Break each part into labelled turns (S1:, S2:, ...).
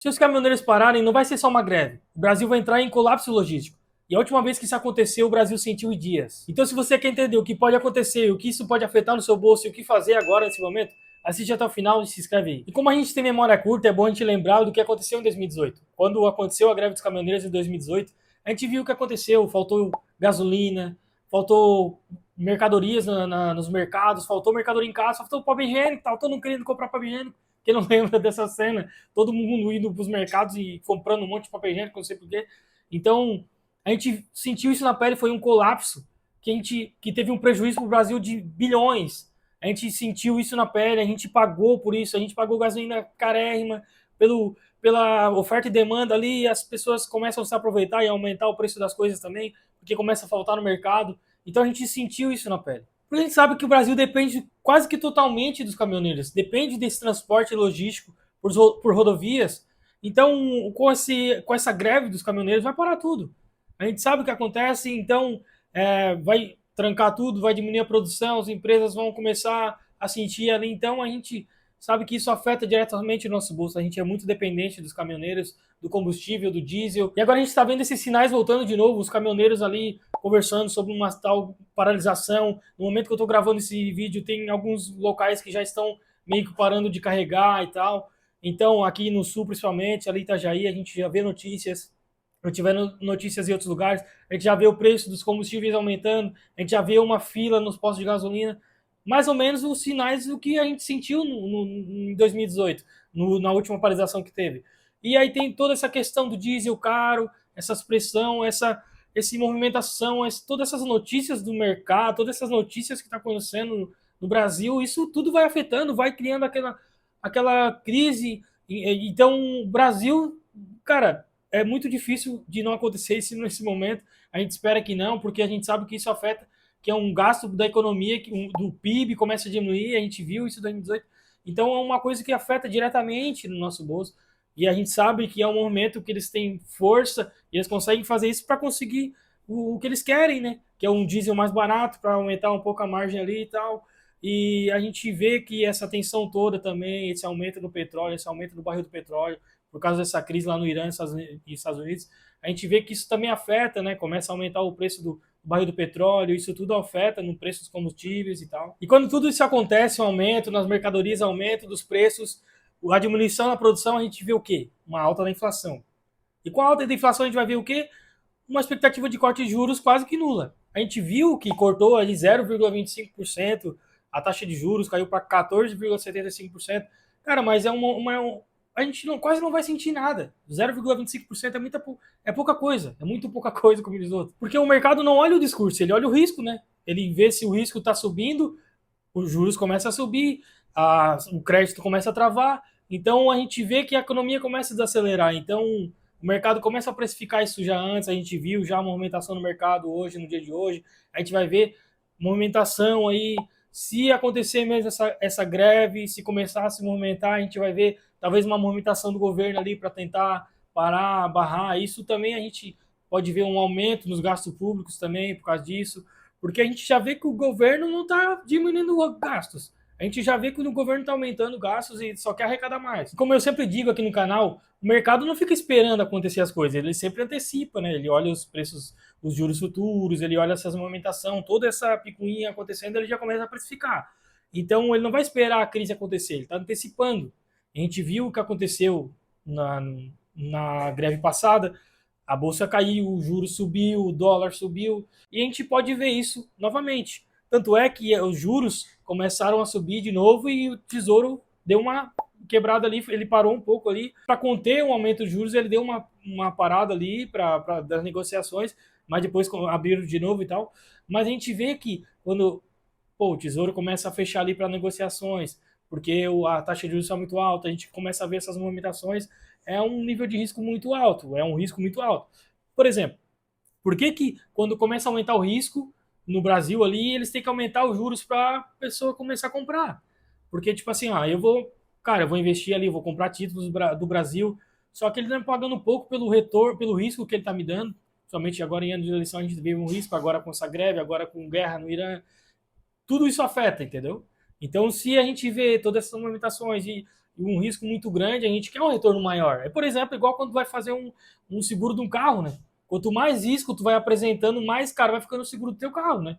S1: Se os caminhoneiros pararem, não vai ser só uma greve. O Brasil vai entrar em colapso logístico. E a última vez que isso aconteceu, o Brasil sentiu em dias. Então, se você quer entender o que pode acontecer, o que isso pode afetar no seu bolso e o que fazer agora, nesse momento, assiste até o final e se inscreve aí. E como a gente tem memória curta, é bom a gente lembrar do que aconteceu em 2018. Quando aconteceu a greve dos caminhoneiros em 2018, a gente viu o que aconteceu. Faltou gasolina, faltou mercadorias nos mercados, faltou mercadoria em casa, faltou papel higiênico, tá todo mundo querendo comprar papel higiênico. Quem não lembra dessa cena? Todo mundo indo para os mercados e comprando um monte de papel higiênico, não sei porquê. Então, a gente sentiu isso na pele, foi um colapso que teve um prejuízo para o Brasil de bilhões. A gente sentiu isso na pele, a gente pagou por isso, a gente pagou gasolina carérrima pela oferta e demanda ali, as pessoas começam a se aproveitar e aumentar o preço das coisas também, porque começa a faltar no mercado. Então a gente sentiu isso na pele. Porque a gente sabe que o Brasil depende quase que totalmente dos caminhoneiros, depende desse transporte logístico por rodovias. Então, com essa greve dos caminhoneiros, vai parar tudo. A gente sabe o que acontece, então vai trancar tudo, vai diminuir a produção, as empresas vão começar a sentir ali. Então, a gente sabe que isso afeta diretamente o nosso bolso. A gente é muito dependente dos caminhoneiros, do combustível, do diesel. E agora a gente está vendo esses sinais voltando de novo, os caminhoneiros ali conversando sobre uma tal paralisação. No momento que eu estou gravando esse vídeo, tem alguns locais que já estão meio que parando de carregar e tal. Então, aqui no sul, principalmente, ali em Itajaí, a gente já vê notícias. Eu tiver notícias em outros lugares, a gente já vê o preço dos combustíveis aumentando, a gente já vê uma fila nos postos de gasolina, mais ou menos os sinais do que a gente sentiu em 2018, na última paralisação que teve. E aí tem toda essa questão do diesel caro, essa pressão, essa movimentação, todas essas notícias do mercado, todas essas notícias que estão acontecendo no Brasil, isso tudo vai afetando, vai criando aquela crise. Então, o Brasil, cara, é muito difícil de não acontecer isso nesse momento. A gente espera que não, porque a gente sabe que isso afeta, que é um gasto da economia, do PIB começa a diminuir, a gente viu isso em 2018. Então, é uma coisa que afeta diretamente no nosso bolso. E a gente sabe que é um momento que eles têm força e eles conseguem fazer isso para conseguir o que eles querem, né? Que é um diesel mais barato para aumentar um pouco a margem ali e tal. E a gente vê que essa tensão toda também, esse aumento do petróleo, esse aumento do barril do petróleo, por causa dessa crise lá no Irã e Estados Unidos, a gente vê que isso também afeta, né? Começa a aumentar o preço do barril do petróleo, isso tudo afeta no preço dos combustíveis e tal. E quando tudo isso acontece, um aumento nas mercadorias, aumento dos preços, a diminuição na produção, a gente vê o quê? Uma alta da inflação. E com a alta da inflação, a gente vai ver o quê? Uma expectativa de corte de juros quase que nula. A gente viu que cortou ali 0,25%, a taxa de juros caiu para 14,75%. Cara, mas a gente quase não vai sentir nada. 0,25% é pouca coisa. É muito pouca coisa, como diz outro. Porque o mercado não olha o discurso, ele olha o risco, né? Ele vê se o risco está subindo, os juros começam a subir, o crédito começa a travar. Então a gente vê que a economia começa a desacelerar. Então o mercado começa a precificar isso já antes, a gente viu já a movimentação no mercado hoje, no dia de hoje. A gente vai ver movimentação aí. Se acontecer mesmo essa greve, se começar a se movimentar, a gente vai ver talvez uma movimentação do governo ali para tentar parar, barrar. Isso também a gente pode ver um aumento nos gastos públicos também por causa disso, porque a gente já vê que o governo não está diminuindo gastos. A gente já vê que o governo está aumentando gastos e só quer arrecadar mais. Como eu sempre digo aqui no canal, o mercado não fica esperando acontecer as coisas, ele sempre antecipa, né? Ele olha os preços, os juros futuros, ele olha essas movimentação, toda essa picuinha acontecendo, ele já começa a precificar. Então ele não vai esperar a crise acontecer, ele está antecipando. A gente viu o que aconteceu na greve passada, a bolsa caiu, o juro subiu, o dólar subiu, e a gente pode ver isso novamente. Tanto é que os juros começaram a subir de novo e o Tesouro deu uma quebrada ali, ele parou um pouco ali para conter o aumento dos juros, ele deu uma parada ali das negociações, mas depois abriram de novo e tal. Mas a gente vê que quando o Tesouro começa a fechar ali para negociações, porque a taxa de juros está muito alta, a gente começa a ver essas movimentações, é um nível de risco muito alto, é um risco muito alto. Por exemplo, por que quando começa a aumentar o risco no Brasil ali, eles têm que aumentar os juros para a pessoa começar a comprar? Porque, tipo assim, eu vou investir ali, vou comprar títulos do Brasil, só que ele está pagando um pouco pelo retorno, pelo risco que ele está me dando. Somente agora em ano de eleição a gente vê um risco, agora com essa greve, agora com guerra no Irã, tudo isso afeta, entendeu? Então, se a gente vê todas essas movimentações e e um risco muito grande, a gente quer um retorno maior. É, por exemplo, igual quando vai fazer um seguro de um carro, né? Quanto mais risco tu vai apresentando, mais caro vai ficando o seguro do teu carro, né?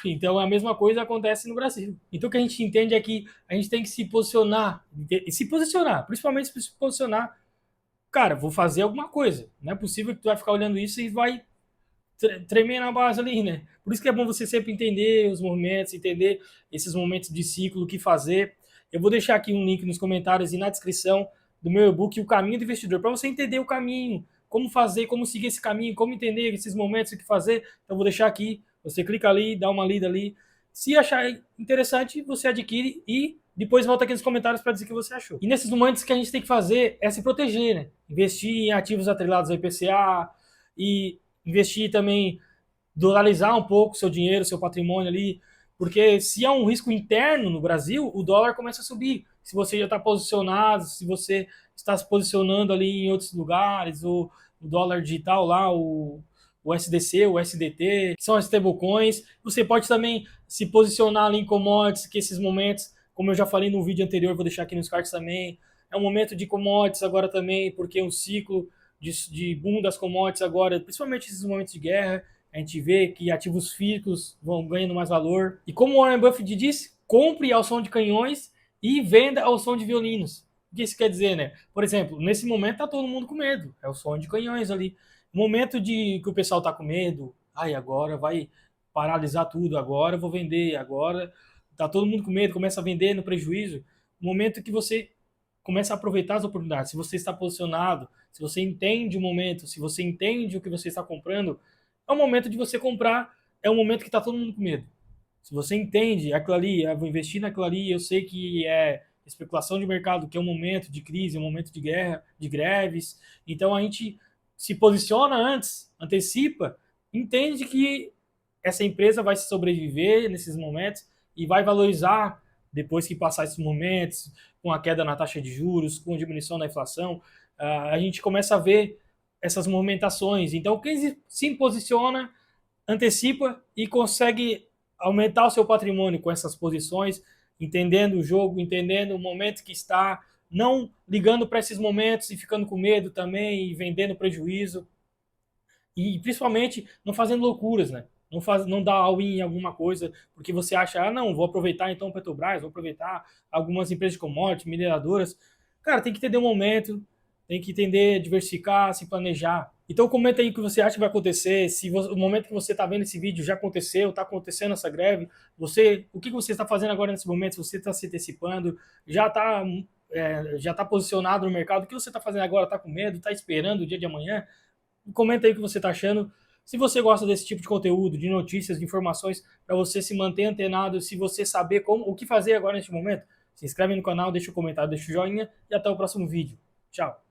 S1: Então a mesma coisa acontece no Brasil. Então o que a gente entende é que a gente tem que se posicionar, principalmente se posicionar. Cara, vou fazer alguma coisa. Não é possível que tu vai ficar olhando isso e vai tremer na base ali, né? Por isso que é bom você sempre entender os movimentos, entender esses momentos de ciclo, o que fazer. Eu vou deixar aqui um link nos comentários e na descrição do meu e-book, O Caminho do Investidor, para você entender o caminho, como fazer, como seguir esse caminho, como entender esses momentos, o que fazer. Então, eu vou deixar aqui, você clica ali, dá uma lida ali. Se achar interessante, você adquire e depois volta aqui nos comentários para dizer o que você achou. E nesses momentos que a gente tem que fazer é se proteger, né? Investir em ativos atrelados ao IPCA e investir também, dolarizar um pouco seu dinheiro, seu patrimônio ali, porque se há um risco interno no Brasil, o dólar começa a subir. Se você já está posicionado, se você está se posicionando ali em outros lugares, o dólar digital lá, o SDC, o SDT, que são as stablecoins, você pode também se posicionar ali em commodities, que esses momentos, como eu já falei no vídeo anterior, vou deixar aqui nos cards também, é um momento de commodities agora também, porque é um ciclo de boom das commodities agora, principalmente esses momentos de guerra, a gente vê que ativos físicos vão ganhando mais valor. E como Warren Buffett disse, compre ao som de canhões e venda ao som de violinos. O que isso quer dizer, né? Por exemplo, nesse momento tá todo mundo com medo, é o som de canhões ali. Momento de que o pessoal tá com medo, ai, agora vai paralisar tudo, agora eu vou vender, agora tá todo mundo com medo, começa a vender no prejuízo. Momento que você começa a aproveitar as oportunidades. Se você está posicionado, se você entende o momento, se você entende o que você está comprando, é o momento de você comprar, é o momento que está todo mundo com medo. Se você entende aquilo ali, eu vou investir naquilo ali, eu sei que é especulação de mercado, que é um momento de crise, é um momento de guerra, de greves, então a gente se posiciona antes, antecipa, entende que essa empresa vai se sobreviver nesses momentos e vai valorizar depois que passar esses momentos, com a queda na taxa de juros, com a diminuição da inflação, a gente começa a ver essas movimentações. Então, quem se posiciona, antecipa e consegue aumentar o seu patrimônio com essas posições, entendendo o jogo, entendendo o momento que está, não ligando para esses momentos e ficando com medo também e vendendo prejuízo. E principalmente não fazendo loucuras, né? Não dar all-in em alguma coisa, porque você acha, ah, não, vou aproveitar então o Petrobras, vou aproveitar algumas empresas de commodities, mineradoras. Cara, tem que entender o momento, tem que entender, diversificar, se planejar. Então comenta aí o que você acha que vai acontecer, se o momento que você está vendo esse vídeo já aconteceu, está acontecendo essa greve, o que você está fazendo agora nesse momento, se você está se antecipando, já está posicionado no mercado, o que você está fazendo agora, está com medo, está esperando o dia de amanhã? Comenta aí o que você está achando. Se você gosta desse tipo de conteúdo, de notícias, de informações, para você se manter antenado, se você saber o que fazer agora neste momento, se inscreve no canal, deixa o comentário, deixa o joinha e até o próximo vídeo. Tchau!